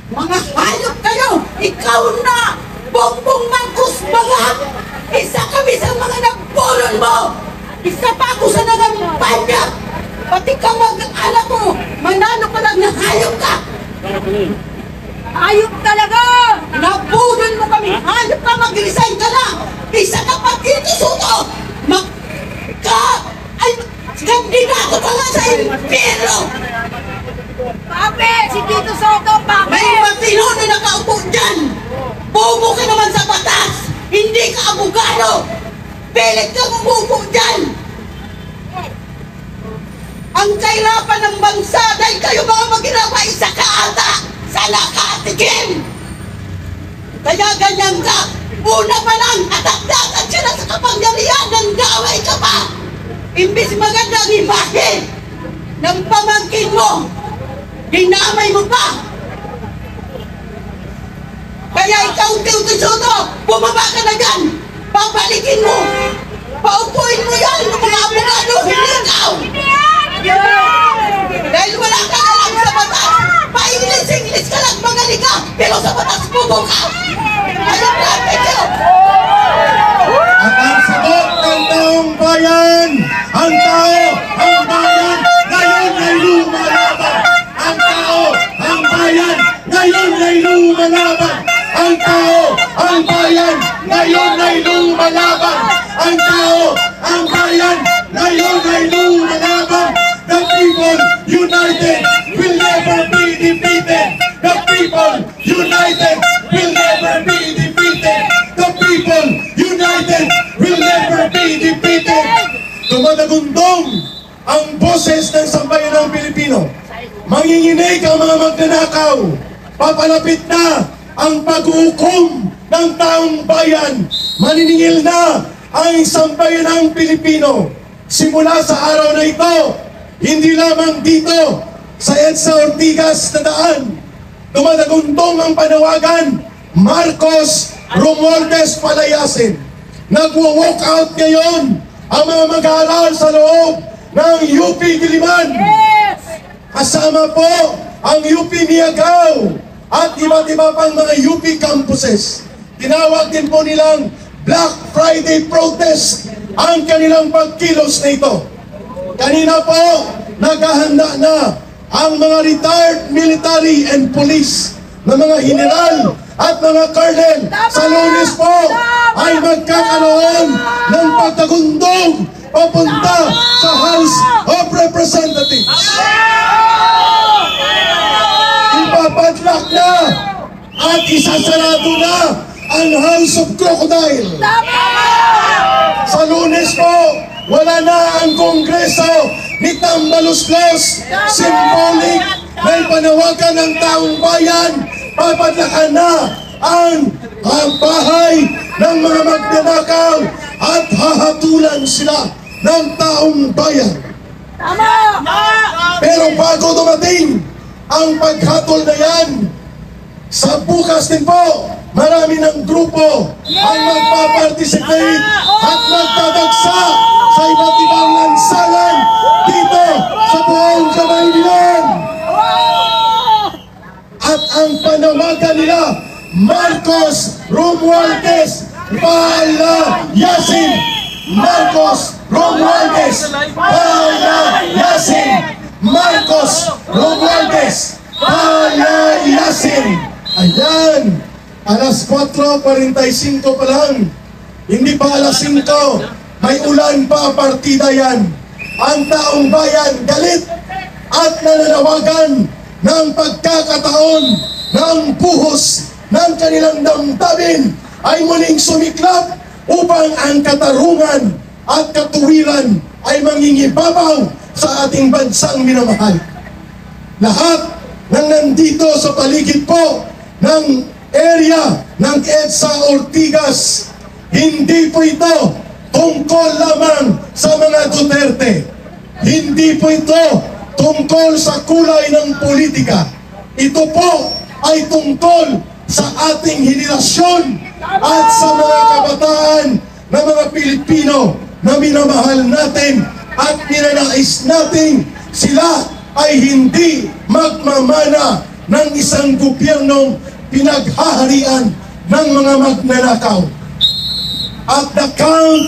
Mga hayop kayo! Ikaw na! Bongbong Marcos Balang! Isa kami sa mga nagpulon mo! Isa pa ako sa nangampanya! Pati ka mag-anak mo! Manano ka lang na hayop ka! Hayop talaga! Nabulon mo kami! Hayop ka! Mag-resign ka na! Isa ka pa dito, Soto! Kandidato ka nga sa impero! Pape! Si Tito Soto, Pape! May matino na nakaupo dyan! Bobo ka naman sa batas! Hindi ka abogado! Pilit kang umupo dyan! Ang kahirapan ng bansa dahil kayo mga maghirapan isa ka ata sa nakatikim! Kaya ganyan ka! Una pa lang atak-dakan ka na sa kapangyarihan ng gaway ka pa! Imbis maganda ang imahe ng pamangkin mo, dinamay mo pa! Kaya ikaw, Tito Soto, bumaba ka na dyan! Pabalikin mo! Paupuin mo yan ng mga abogado, hindi ikaw! Dahil wala ka na lang sa batas! Pa-English ka lang, magaling ka! Pero sa batas, bubo ka! Ayaw natin yun! At ang sagot ng taong bayan, ang tao, ang bayan, ngayon ay lumalaban. Ang tao, ang bayan, ngayon ay lumalaban. Ang tao, ang bayan, ngayon ay lumalaban. Ang tao, ang bayan, ngayon ay lumalaban. The people united will never be defeated. The people united will never be defeated. The people united will never be defeated. Tumatagundong ang boses ng sambayanang Pilipino. Manginginig ang mga magnanakaw. Papalapit na ang pag-uukom ng taong bayan. Maniningil na ang sambayanang Pilipino. Simula sa araw na ito, hindi lamang dito sa EDSA Ortigas na daan, tumatagundong ang panawagan, Marcos Romualdez palayasin. Nagwo-walk out ngayon ang mga mag-aaral sa loob ng UP Diliman. Kasama po ang UP Miagao at iba't iba pang mga UP campuses. Tinawag din po nilang Black Friday protest ang kanilang pagkilos na ito. Kanina po, naghahanda na ang mga retired military and police na mga general at mga colonel. Sa Lunes po ay magkakaroon ng pagtagundong papunta sa House of Representatives. Ipapadlock na at isasarado na ang House of Crocodile. Sa Lunes po, wala na ang Kongreso ni Tambaluslos. Symbolic na ipanawagan ng taong bayan. Papadlakan na ang bahay ng mga magnanakaw at hahatulan sila ng taong bayan. Pero bago dumating ang paghatol na yan, sa bukas din po, marami ng grupo ang magpaparticipate at magdadagsa sa iba't ibang lansangan dito sa buong Kamaynilan. At ang panawagan nila, Marcos Romualdez palayasin! Marcos Romualdez palayasin! Marcos Romualdez palayasin! Ayan, alas 4:45 pa lang, hindi pa alas 5, may ulan pa partida yan. Ang taong bayan galit at nananawagan ng pagkakataon ng buhos ng kanilang damdamin ay muling sumiklap upang ang katarungan at katuwiran ay mangingibabaw sa ating bansang minamahal. Lahat ng nandito sa paligid po ng area ng EDSA Ortigas, hindi po ito tungkol lamang sa mga Duterte. Hindi po ito tungkol sa kulay ng politika. Ito po ay tungkol sa ating henerasyon at sa mga kabataan na mga Pilipino na minamahal natin at ninanais natin sila ay hindi magmamana ng isang gobyernong pinaghaharian ng mga magnanakaw. At the count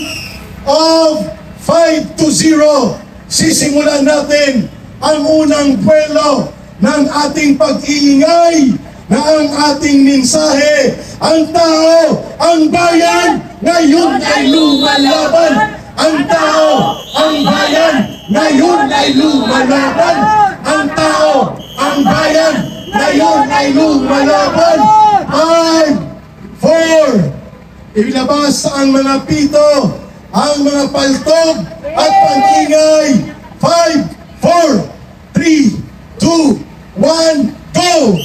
of 5 to 0, sisimulan natin ang unang buwelo ng ating pag-iingay na ang ating mensahe. Ang tao, ang bayan, ngayon ay lumalaban. Ang tao, ang bayan, ngayon ay lumalaban. Ang tao, ang bayan, ngayon ay lumalaban. 5, 4, ilabas ang mga pito, ang mga paltog at pag-ingay. 5, 4, 3, 2, 1, go!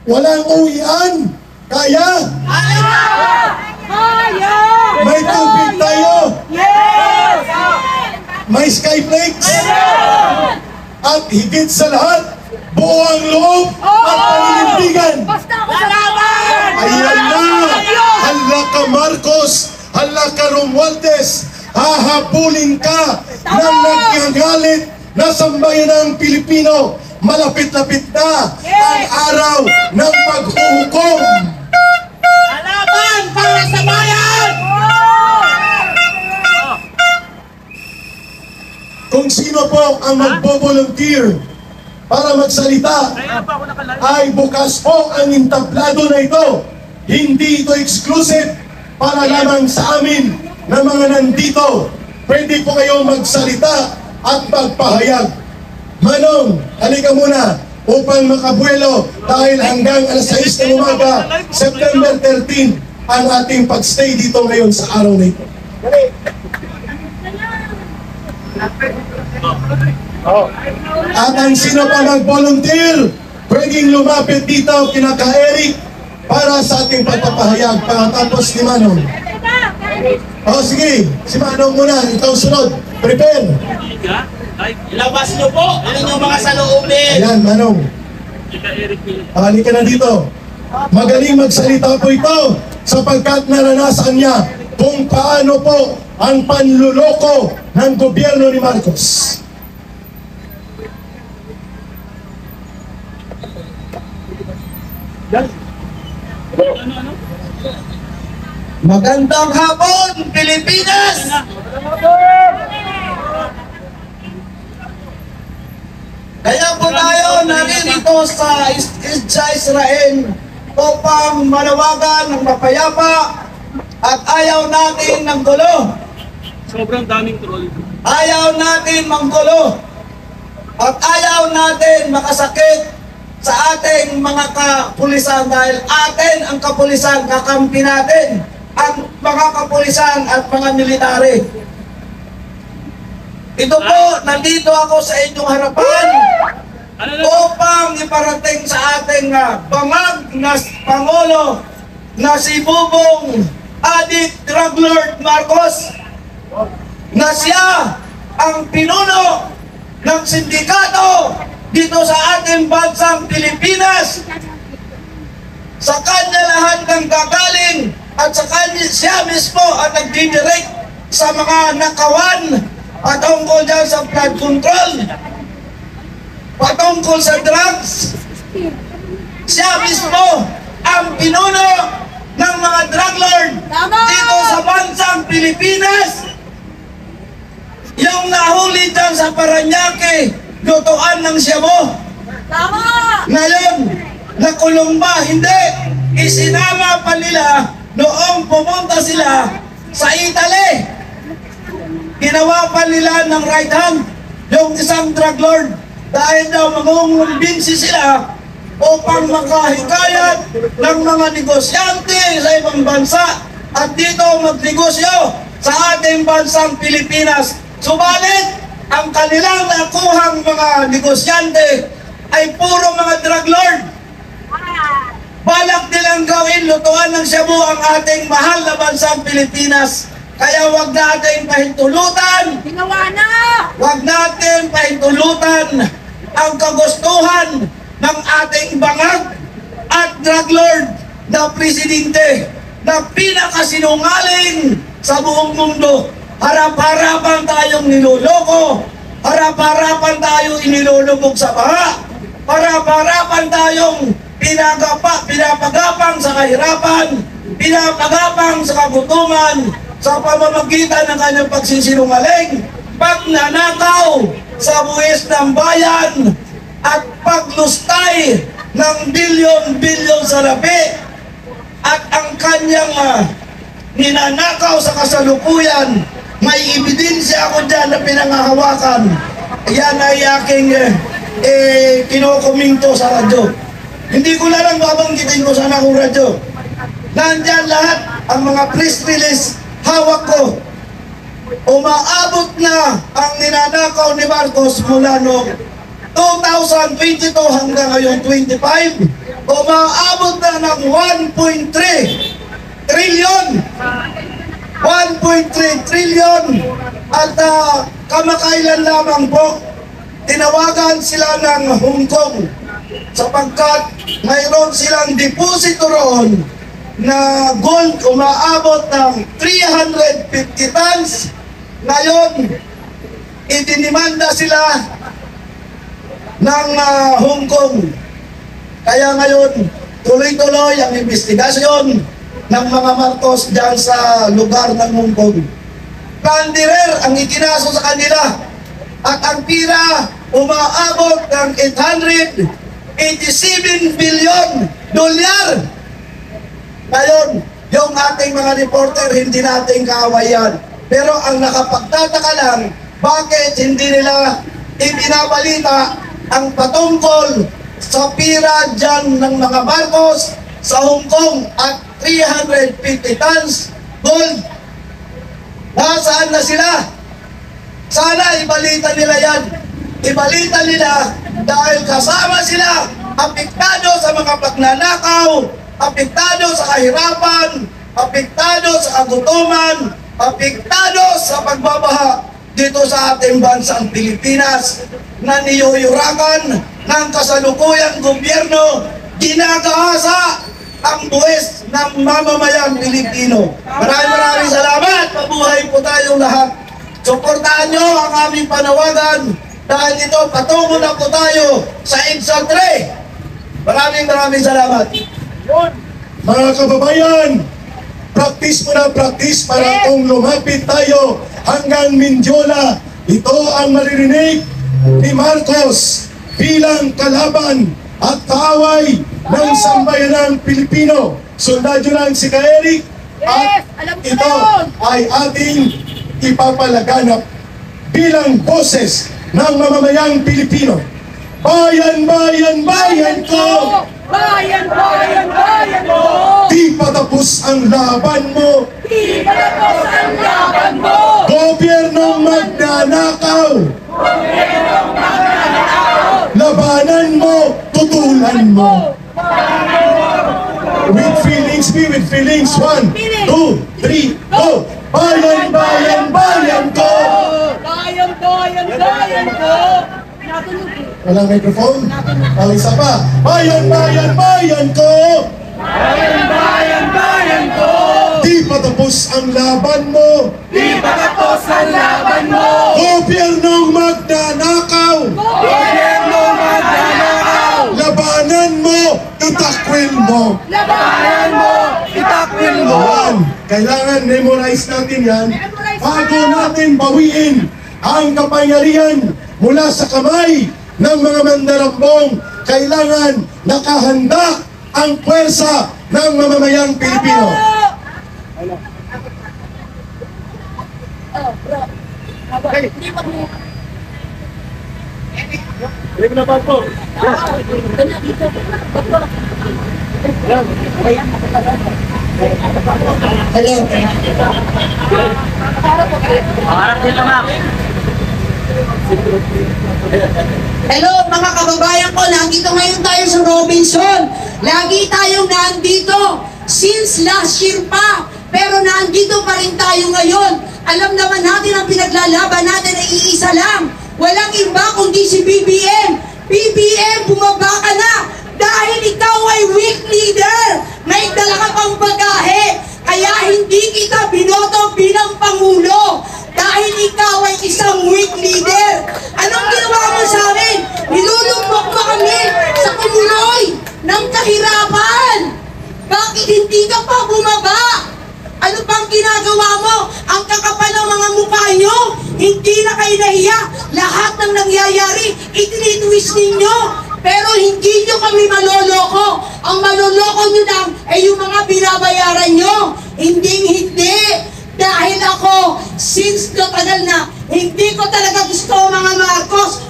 Walang uwian. Kaya? Kaya! May tubig tayo. Yes! May skyflakes. At higit sa lahat, buo ang loob at paninindigan. Basta ako sa laban! Ayan na. Hala ka Marcos. Hala ka Romualdez. Hahabulin ka ng nagkagalit na sambayan ng Pilipino. Malapit-lapit na ang araw ng paghuhukom. Laban para sa bayan! Kung sino po ang magbo-volunteer para magsalita, ay bukas po ang entablado na ito. Hindi ito exclusive para lamang sa amin na mga nandito. Pwede po kayong magsalita at magpahayag. Manong, halika muna upang makabuelo dahil hanggang alas 6 ng umaga, September 13, ang ating pagstay dito ngayon sa araw na ito. At ang sino pa mag-volunteer, pwedeng lumapit dito kina Ka-Eric para sa ating pagpapahayag pagkatapos ni Manong. O sige, si Manong muna, ikaw sunod. Prepare. Ilabas niyo po ang inyong mga saloobin. Ayan, Manong. Halika na dito. Magaling magsalita po ito sapagkat naranasan niya kung paano po ang panluloko ng gobyerno ni Marcos. Magandang hapon, Pilipinas! Kaya po tayo naririto sa Israel upang manawagan ng mapayapa at ayaw natin ng gulo. Sobrang daming troll. Ayaw natin manggulo at ayaw natin makasakit sa ating mga kapulisan dahil atin ang kapulisan, kakampi natin ang mga kapulisan at mga military. Ito po, nandito ako sa inyong harapan upang iparating sa ating bangag na Pangulo na si Bubong Adik Drug Lord Marcos na siya ang pinuno ng sindikato dito sa ating bansang Pilipinas. Sa kanya lahat ng gagaling at sa kanya siya mismo ang nagdidirect sa mga nakawan patungkol dyan sa flood control, patungkol sa drugs. Siya mismo ang pinuno ng mga drug lord dito sa bansang Pilipinas. Yung nahuli dyan sa Paranaque, lutuan ng Siamo. Ngayon, nakulong ba? Hindi. Isinama pa nila noong pumunta sila sa Italy. Ginawa pa nila ng right hand yung isang drug lord dahil daw mangungumbinsi sila upang makahikayat ng mga negosyante sa ibang bansa at dito magnegosyo sa ating bansang Pilipinas. Subalit, ang kanilang nakuhang mga negosyante ay puro mga drug lord. Balak nilang gawin lutuan ng shabu ang ating mahal na bansang Pilipinas. Kaya wag natin pahintulutan, Ginawa na! wag natin pahintulutan ang kagustuhan ng ating bangag at drug lord na presidente na pinakasinungaling sa buong mundo. Harap-harapan tayong niloloko, harap-harapan tayong inilulubog sa baha, harap-harapan tayong pinapagapang sa kahirapan, pinapagapang sa kagutuman, sa pamamagitan ng kanyang pagsisinungaling, pagnanakaw sa buwis ng bayan, at paglustay ng bilyon-bilyon sa labi, at ang kanyang ninanakaw sa kasalukuyan. May ebidensya ako dyan na pinangahawakan. Yan ay aking kinokominto sa radyo. Hindi ko na lang babanggitin ko sana akong radyo. Nandyan lahat ang mga press release, hawak ko. Umaabot na ang ninanakaw ni Marcos mula noong 2022 hanggang ngayon 25. Umaabot na ng 1.3 trillion. 1.3 trillion. At kamakailan lamang po, tinawagan sila ng Hong Kong sapagkat mayroon silang deposito roon na gold umaabot ng 350 tons. Ngayon, idinimanda sila ng Hong Kong. Kaya ngayon, tuloy-tuloy ang investigasyon ng mga Marcos dyan sa lugar ng Hong Kong. Plunderer ang ikinaso sa kanila at ang pira umaabot ng 887 billion dolyar. Ngayon, yung ating mga reporter, hindi natin kaawayan. Pero ang nakapagtataka lang, bakit hindi nila ipinabalita ang patungkol sa pira dyan ng mga Marcos sa Hong Kong at 350 tons gold. Nasaan na sila? Sana ibalita nila yan. Ibalita nila dahil kasama sila, apektado sa mga pagnanakaw, apektado sa kahirapan, apektado sa kagutuman, apektado sa pagbabaha dito sa ating bansang Pilipinas na niyuyurakan ng kasalukuyang gobyerno, ginagahasa ang buwis ng mamamayang Pilipino. Maraming salamat. Mabuhay po tayong lahat. Suportahan nyo ang aming panawagan dahil ito patungo na po tayo sa EDSA 3. Maraming salamat. Mga kababayan, practice mo na practice para kung lumapit tayo hanggang Mindiola, ito ang maririnig ni Marcos bilang kalaban at kaaway ng sambayanang Pilipino. Sundado lang si Ka-Eric at Alam ko na ito yun. ay ating ipapalaganap bilang boses ng mamamayang Pilipino. Bayan, bayan, bayan ko! Bayan, bayan, bayan mo! Di patapos ang laban mo! Di patapos ang laban mo! Gobyernong magnanakaw! Labanan mo, tutulan mo! With feelings, be with feelings. 1, 2, 3, go! Bayan, bayan, bayan ko! Bayan, bayan, bayan ko! Natunog eh. Walang microphone? Isa pa. Bayan, bayan, bayan ko! Bayan, bayan, bayan ko! Di patapos ang laban mo! Di patapos ang laban mo! Gobyernong magnanakaw! Gobyerno magnanakaw! Labanan mo, itakwil mo! Labanan mo! Itakwil mo! Yan. Kailangan memorize natin yan bago natin bawiin ang kapangyarihan mula sa kamay ng mga mandarambong. Kailangan nakahanda ang pwersa ng mamamayang Pilipino. Oh, bro. Hindi pa mo. Balik na ba po? Hello mga kababayan ko, nandito ngayon tayo sa Robinson. Lagi tayong nandito since last year pa, pero nandito pa rin tayo ngayon. Alam naman natin ang pinaglalaban natin ay iisa lang. Walang iba kundi si BBM. BBM, bumaba ka na dahil ikaw ay weak leader. May dala ka pang bagahe, kaya hindi kita binoto bilang Pangulo. Dahil ikaw ay isang weak leader. Anong ginawa mo sa amin? Nilulumbok mo kami sa kumuloy ng kahirapan. Bakit hindi ka pa bumaba? Ano pang ginagawa mo? Ang kakapal ng mga mukha nyo, hindi na kayo nahiya. Lahat ng nangyayari, itinitwist ninyo. Pero hindi nyo kami maloloko. Ang maloloko nyo lang ay yung mga binabayaran nyo. Hindi. Dahil ako, since matagal na, hindi ko talaga gusto ang mga Marcos.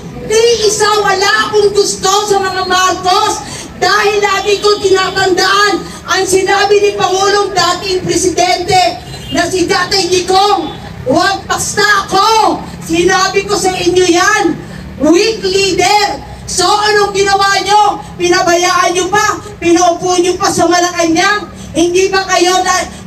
Wala akong gusto sa mga Marcos. Dahil lagi ko tinatandaan ang sinabi ni Pangulong dating presidente na si Tatay Digong, huwag basta ako. Sinabi ko sa inyo yan, weak leader. So anong ginawa nyo? Pinabayaan nyo pa, pinaupo nyo pa sa Malacanang. Hindi ba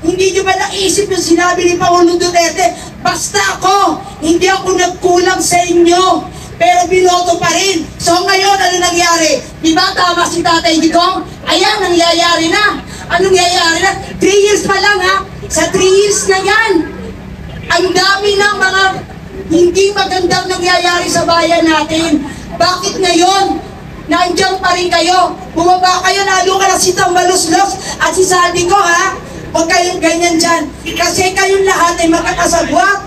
hindi nyo ba naisip yung sinabi ni Pangulong Duterte? Basta ako, hindi ako nagkulang sa inyo. Pero binoto pa rin. So ngayon, ano nangyari? Di ba tama si Tatay Digong? Ayan, nangyayari na. Anong nangyayari na? 3 years pa lang ha. Sa 3 years na yan, ang dami ng mga hindi magandang nangyayari sa bayan natin. Bakit ngayon? Nandiyan pa rin kayo. Bumaba kayo, lalo ka na si Tambaluslos at si Saldi ko ha. Huwag kayong ganyan dyan. Kasi kayong lahat ay makakasagwat.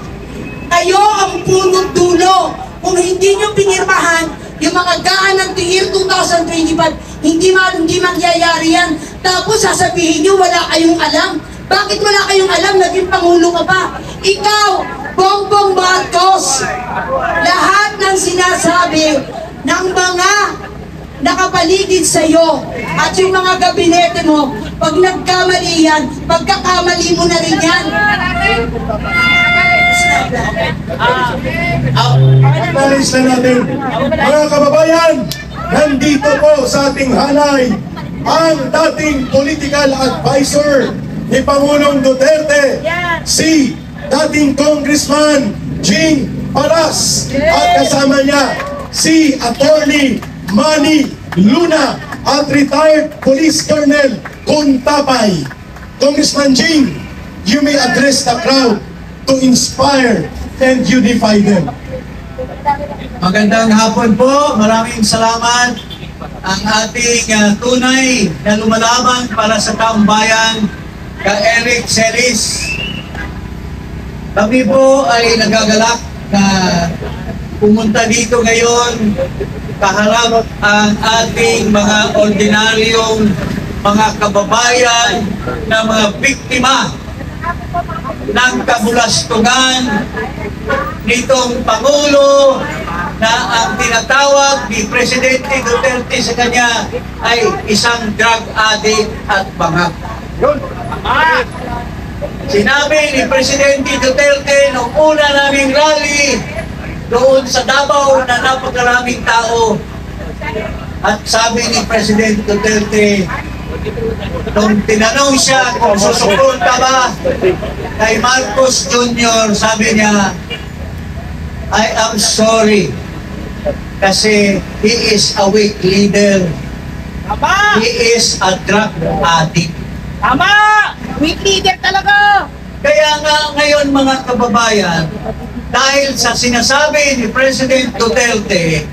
Kayo ang punot dulo. Kung hindi nyo pinirmahan, yung mga gaan ng year 2025, hindi mangyayari yan. Tapos sasabihin nyo, wala kayong alam. Bakit wala kayong alam? Naging Pangulo ka pa. Ikaw, Bongbong Marcos, lahat ng sinasabi ng mga nakapaligid sa iyo at yung mga gabinete mo, pag nagkamali yan, pagkakamali mo na rin yan. Acknowledge na natin, mga kababayan, nandito po sa ating halay ang dating political advisor ni Pangulong Duterte, si dating Congressman Jing Paras, at kasama niya si Attorney Manny Luna at retired Police Colonel Kuntapay. Congressman Jing, you may address the crowd to inspire and unify them. Magandang hapon po. Maraming salamat. Ang ating tunay na lumalaban para sa taong bayan, ka Eric Celis. Kami po ay nagagalak na pumunta dito ngayon kaharap ang ating mga ordinaryong mga kababayan na mga biktima ng kabulastugan nitong Pangulo na ang tinatawag ni Presidente Duterte sa kanya ay isang drug addict at bangag. Sinabi ni Presidente Duterte nung una naming rally doon sa Davao na napakaraming tao, at sabi ni Presidente Duterte nung tinanong siya kung susuporta ba kay Marcos Jr., sabi niya, I am sorry kasi he is a weak leader. He is a drug addict. Tama! Weak leader talaga! Kaya nga ngayon mga kababayan, dahil sa sinasabi ni President Duterte,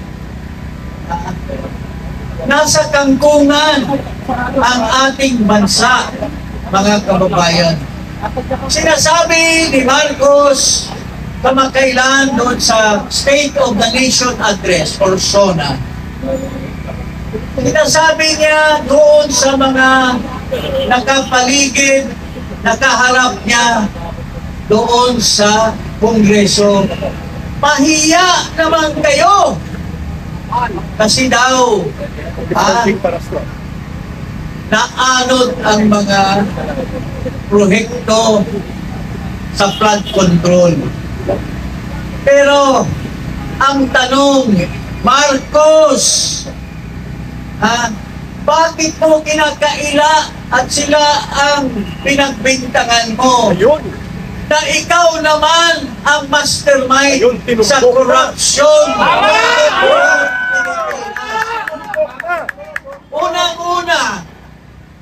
nasa kangkungan ang ating bansa, mga kababayan. Sinasabi ni Marcos kamakailan doon sa State of the Nation Address or SONA, sinasabi niya doon sa mga nakapaligid, nakaharap niya doon sa Kongreso, pahiya naman kayo. Kasi daw, naanod ang mga proyekto sa flood control. Pero, ang tanong, Marcos, bakit mo kinakaila at sila ang pinagbintangan mo? Na ikaw naman ang mastermind sa corruption. Unang-una,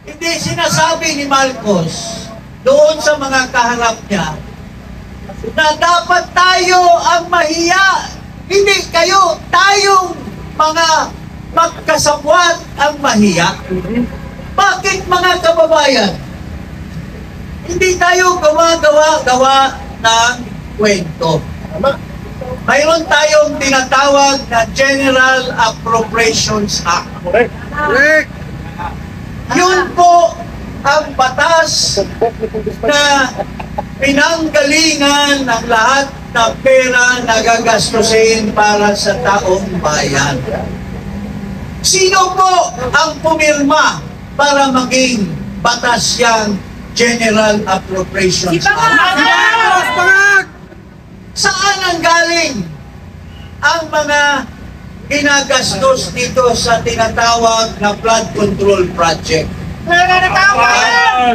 hindi sinasabi ni Marcos doon sa mga kaharap niya na dapat tayo ang mahiya. Hindi kayo, tayong mga magkasabwat ang mahiya. Bakit mga kababayan? Hindi tayo gawa ng kwento. Mayroon tayong tinatawag na General Appropriations Act. Correct. Yun po ang batas na pinanggalingan ng lahat na pera na gagastusin para sa taong bayan. Sino po ang pumirma para maging batas yang General Appropriations Act? Saan ang galing ang mga ginagastos dito sa tinatawag na flood control project?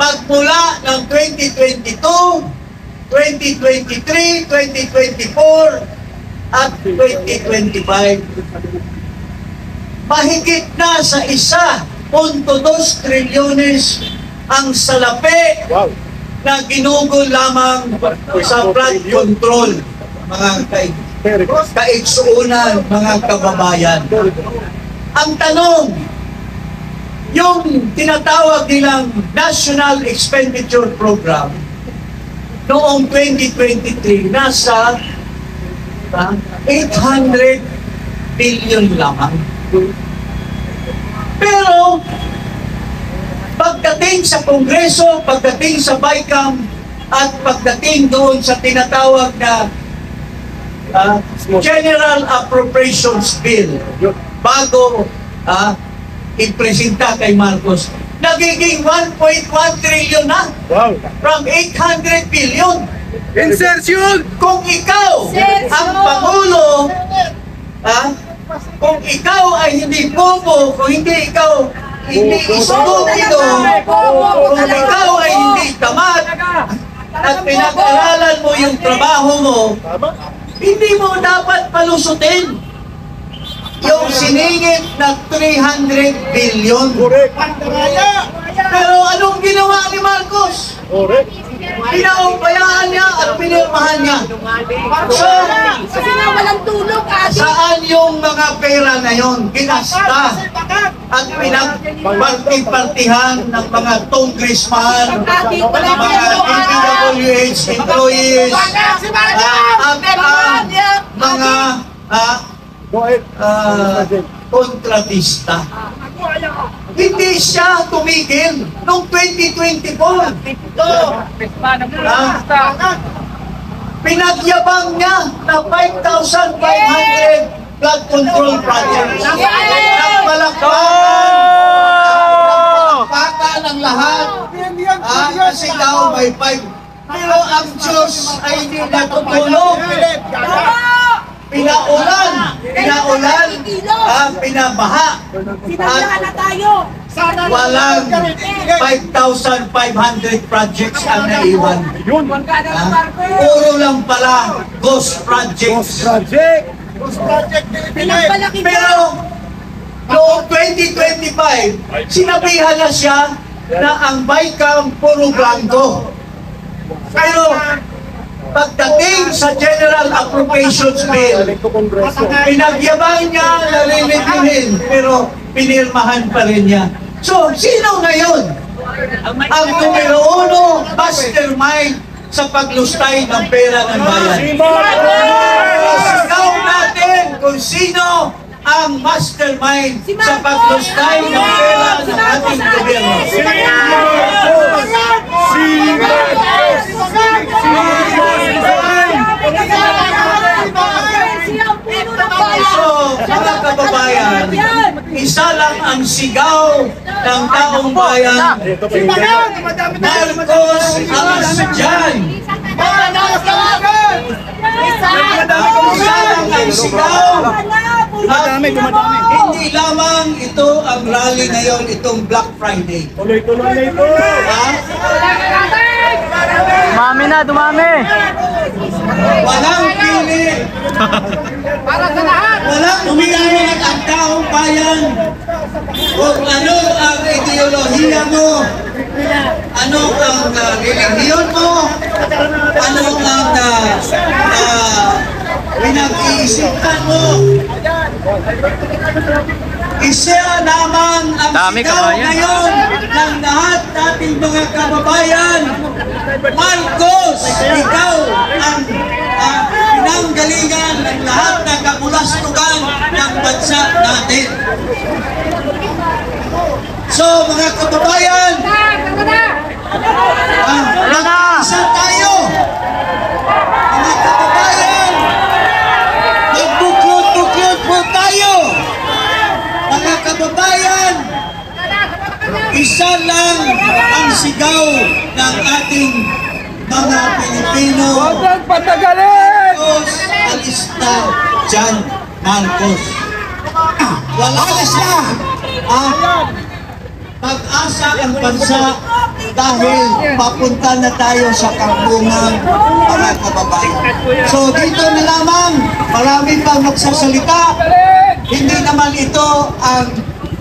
Magmula ng 2022, 2023, 2024, at 2025, mahigit na sa 1.2 trilyones ang salapi na ginugol lamang sa flood control, mga kaigsuunan, mga kababayan. Ang tanong, yung tinatawag nilang National Expenditure Program noong 2023, nasa 800 billion lamang. Pero, pagdating sa Kongreso, pagdating sa BICAM, at pagdating doon sa tinatawag na General Appropriations Bill, bago ipresenta kay Marcos, nagiging 1.1 trillion na. Wow. From 800 billion. Insertion! Kung ikaw ang Pangulo, kung ikaw ay hindi bobo, kung hindi ikaw hindi istupido, kung ikaw ay hindi tamad, at pinag-aralan mo yung trabaho mo, hindi mo dapat palusutin yung siningit na 300 billion. Correct. Pero anong ginawa ni Marcos? Correct. Pinaubayaan niya at pinirmahan niya. So, Kasi nga walang tulog, ate. saan yung mga pera na yon ginasta at pinagpartihan ng mga congressman, mga DPWH employees, at ang mga Go ahead. kontratista. Hindi siya tumigil noong 2024. Pinagyabang niya na 5,500 flood control projects. Nagpalakpakan ng lahat. Kasi daw may 5. Pero ang Diyos ay hindi natutulog. Pinaulan, pinabaha. Sinablahan na tayo. Walang 5,500 projects ang naiwan. Yun. Puro lang pala ghost projects. Project. Pinagpalaki Pero noong 2025, sinabihan na siya na ang BICAM puro blanco. Pero pagdating sa General Appropriations Bill, pinagyabang niya na lilipihin, pero pinirmahan pa rin niya. So, sino ngayon ang numero 1 mastermind sa paglustay ng pera ng bayan? Isigaw natin kung sino ang mastermind sa paglustay ng pera ng ating gobyerno. So, mga kababayan, taong bayan, Marcos Alistian. Ang sigaw. At hindi lamang ito ang rally ngayon, itong Black Friday. Tuloy-tuloy na ito. Ha? Dumami na, dumami. Walang pili. Walang pili ang taong bayan kung ano ang ideolohiya mo, ano ang relihiyon mo, ano ang pinag-iisipan mo. Isa lamang ang sigaw ngayon ng lahat nating mga kababayan. Marcos, ikaw ang pinanggalingan ng lahat ng kabulastugan ng bansa natin. So mga kababayan, isa tayo. Mga kababayan, magbuklod-buklod po tayo. Mga kababayan, isa lang ang sigaw ng ating mga Pilipino. Marcos Alistian Marcos. Wala na siya. Pag-asa ang bansa dahil papunta na tayo sa kampungan, mga kababayan. So dito na lamang, marami pang magsasalita. Hindi naman ito ang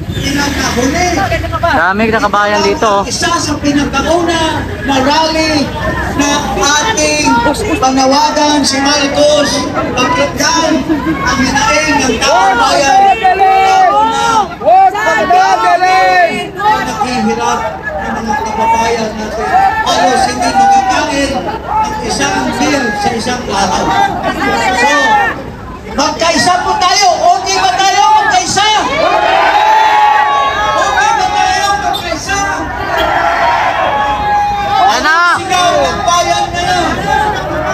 pinakahuli. Dami na kabayan dito. Isa sa pinakauna na rally na ating panawagan si Marcos. Bakit yan ang hinaing ng taong bayan? Naghihirap ng mga kababayan natin. Halos hindi makakain ang isang meal sa isang araw. So, magkaisa po tayo. Okay ba tayo magkaisa? Okay ba tayo magkaisa? Ano? Sigaw ng bayan na yan.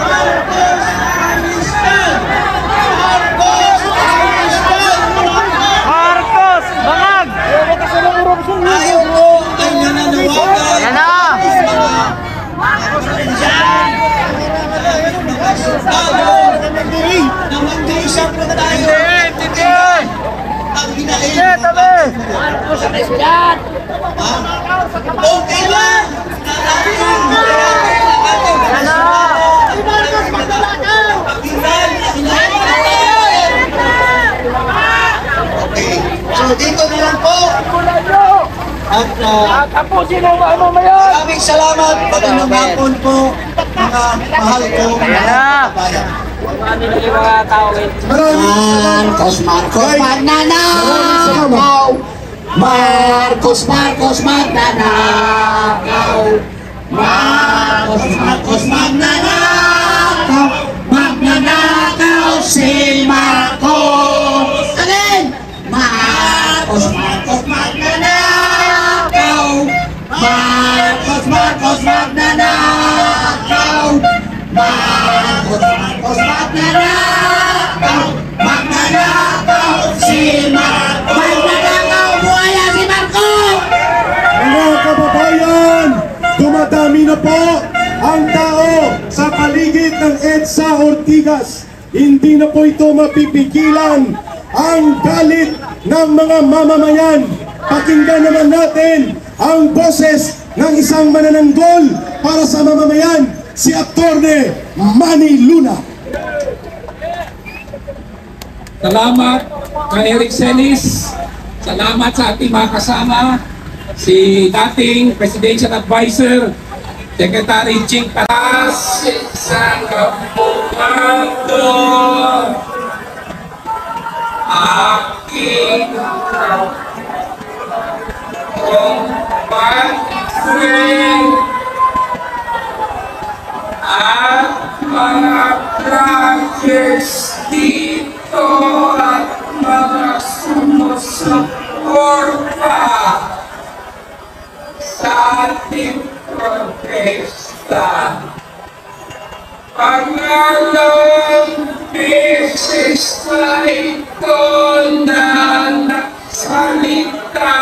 Marcos Alistian! Marcos Alistian! Marcos, bangag! Tayo po ay nananawagan. Yan na! Na magkaisa po tayo. Ang hinahin. Okay lang. Okay. So dito na lang po. At maraming salamat. Magandang hapon po mga mahal ko mga kabayan. Marcos, magnanakaw! Marcos, magnanakaw! Marcos, magnanakaw! Magnanakaw si Marcos! Again! Marcos, magnanakaw! Marcos, magnanakaw! Marcos, magnanakaw! Magnanakaw si Marcos! Magnanakaw! Buhaya si Marcos! Mga kababayan, dumadami na po ang tao sa paligid ng EDSA Ortigas. Hindi na po ito mapipigilan ang galit ng mga mamamayan. Pakinggan naman natin ang boses ng isang manananggol para sa mamamayan, si Atty. Manny Luna. Salamat kay Eric Celis. Salamat sa ating mga kasama, si dating Presidential Advisor, Secretary Ching Taras, sa kampungan ko, aking company at mga practice dito at mga sumusuporta sa ating protesta. Pangalawang beses na ito na nagsalita